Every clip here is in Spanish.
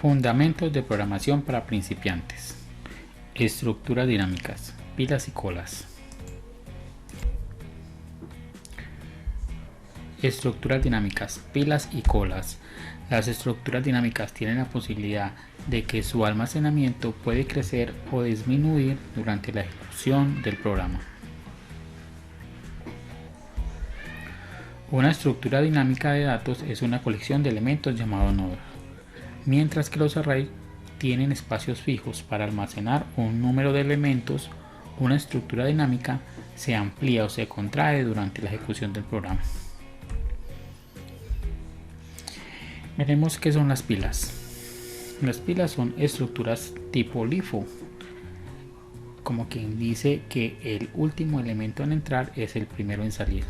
Fundamentos de programación para principiantes. Estructuras dinámicas, pilas y colas. Estructuras dinámicas, pilas y colas. Las estructuras dinámicas tienen la posibilidad de que su almacenamiento puede crecer o disminuir durante la ejecución del programa. Una estructura dinámica de datos es una colección de elementos llamados nodos, mientras que los arrays tienen espacios fijos para almacenar un número de elementos. Una estructura dinámica se amplía o se contrae durante la ejecución del programa. Veremos qué son las pilas. Las pilas son estructuras tipo LIFO, como quien dice que el último elemento en entrar es el primero en salir.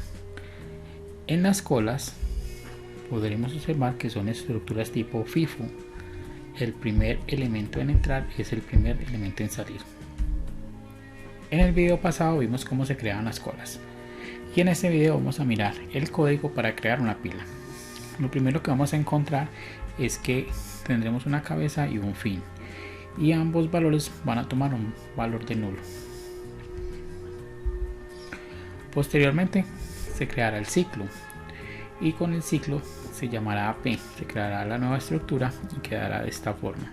En las colas podremos observar que son estructuras tipo FIFO. El primer elemento en entrar es el primer elemento en salir. En el video pasado vimos cómo se creaban las colas, y en este video vamos a mirar el código para crear una pila. Lo primero que vamos a encontrar es que tendremos una cabeza y un fin, y ambos valores van a tomar un valor de nulo. Posteriormente se creará el ciclo, y con el ciclo se llamará AP, se creará la nueva estructura y quedará de esta forma.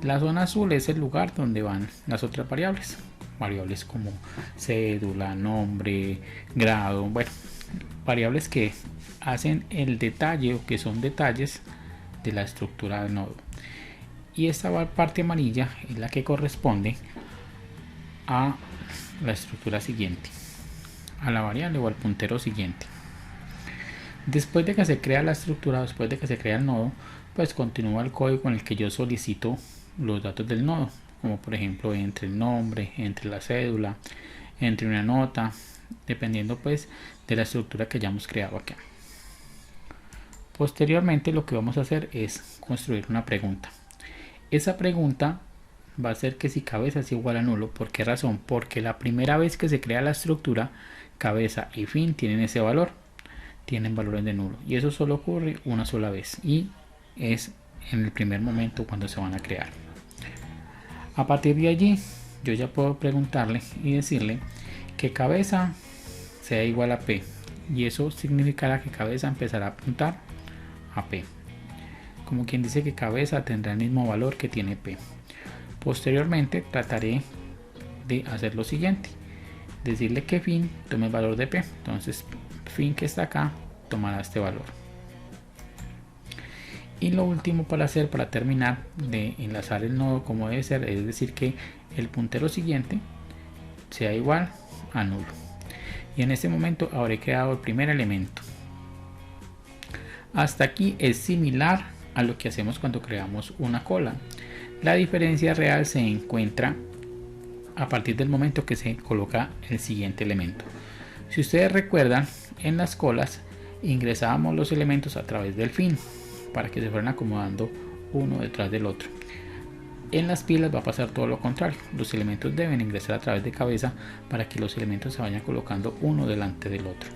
La zona azul es el lugar donde van las otras variables como cédula, nombre, grado, bueno, variables que hacen el detalle o que son detalles de la estructura del nodo. Y esta parte amarilla es la que corresponde a la estructura siguiente, a la variable o al puntero siguiente. Después de que se crea la estructura, después de que se crea el nodo, pues continúa el código con el que yo solicito los datos del nodo, como por ejemplo entre el nombre, entre la cédula, entre una nota, dependiendo pues de la estructura que hayamos creado acá. Posteriormente lo que vamos a hacer es construir una pregunta. Esa pregunta va a ser que si cabeza es igual a nulo. ¿Por qué razón? Porque la primera vez que se crea la estructura, cabeza y fin tienen ese valor, tienen valores de nulo, y eso solo ocurre una sola vez y es en el primer momento cuando se van a crear. A partir de allí yo ya puedo preguntarle y decirle que cabeza sea igual a P, y eso significará que cabeza empezará a apuntar a P, como quien dice que cabeza tendrá el mismo valor que tiene P. Posteriormente trataré de hacer lo siguiente, decirle que fin tome el valor de P, entonces fin que está acá tomará este valor. Y lo último para terminar de enlazar el nodo como debe ser, es decir que el puntero siguiente sea igual a nulo, y en este momento habré creado el primer elemento. Hasta aquí es similar a lo que hacemos cuando creamos una cola. La diferencia real se encuentra a partir del momento que se coloca el siguiente elemento. Si ustedes recuerdan, en las colas ingresábamos los elementos a través del fin para que se fueran acomodando uno detrás del otro. En las pilas va a pasar todo lo contrario, los elementos deben ingresar a través de cabeza para que los elementos se vayan colocando uno delante del otro.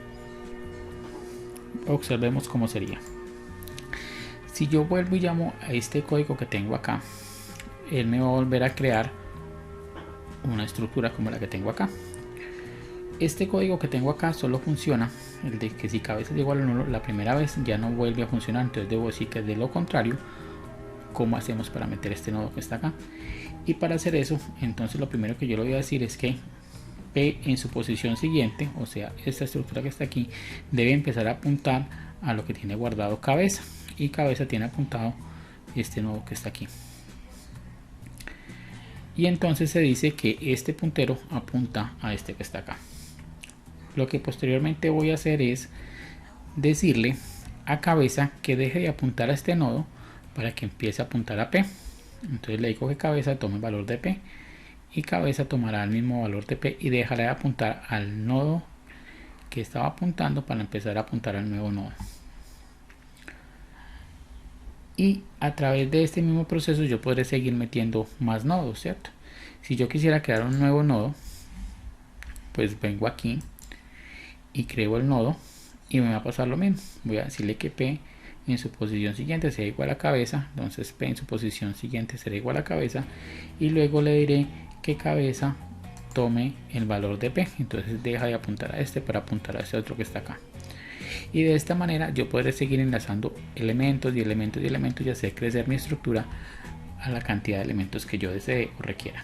Observemos cómo sería. Si yo vuelvo y llamo a este código que tengo acá, él me va a volver a crear una estructura como la que tengo acá. Este código que tengo acá solo funciona, el de que si cabeza es igual a nulo, la primera vez ya no vuelve a funcionar, entonces debo decir que es de lo contrario. ¿Cómo hacemos para meter este nodo que está acá? Y para hacer eso, entonces lo primero que yo le voy a decir es que P en su posición siguiente, o sea esta estructura que está aquí, debe empezar a apuntar a lo que tiene guardado cabeza, y cabeza tiene apuntado este nodo que está aquí. Y entonces se dice que este puntero apunta a este que está acá. Lo que posteriormente voy a hacer es decirle a cabeza que deje de apuntar a este nodo para que empiece a apuntar a P. Entonces le digo que cabeza tome el valor de P, y cabeza tomará el mismo valor de P y dejará de apuntar al nodo que estaba apuntando para empezar a apuntar al nuevo nodo. Y a través de este mismo proceso yo podré seguir metiendo más nodos, ¿cierto? Si yo quisiera crear un nuevo nodo, pues vengo aquí y creo el nodo y me va a pasar lo mismo. Voy a decirle que P en su posición siguiente será igual a cabeza, entonces P en su posición siguiente será igual a cabeza, y luego le diré que cabeza tome el valor de P, entonces deja de apuntar a este para apuntar a este otro que está acá. Y de esta manera yo podré seguir enlazando elementos y elementos y elementos y hacer crecer mi estructura a la cantidad de elementos que yo desee o requiera.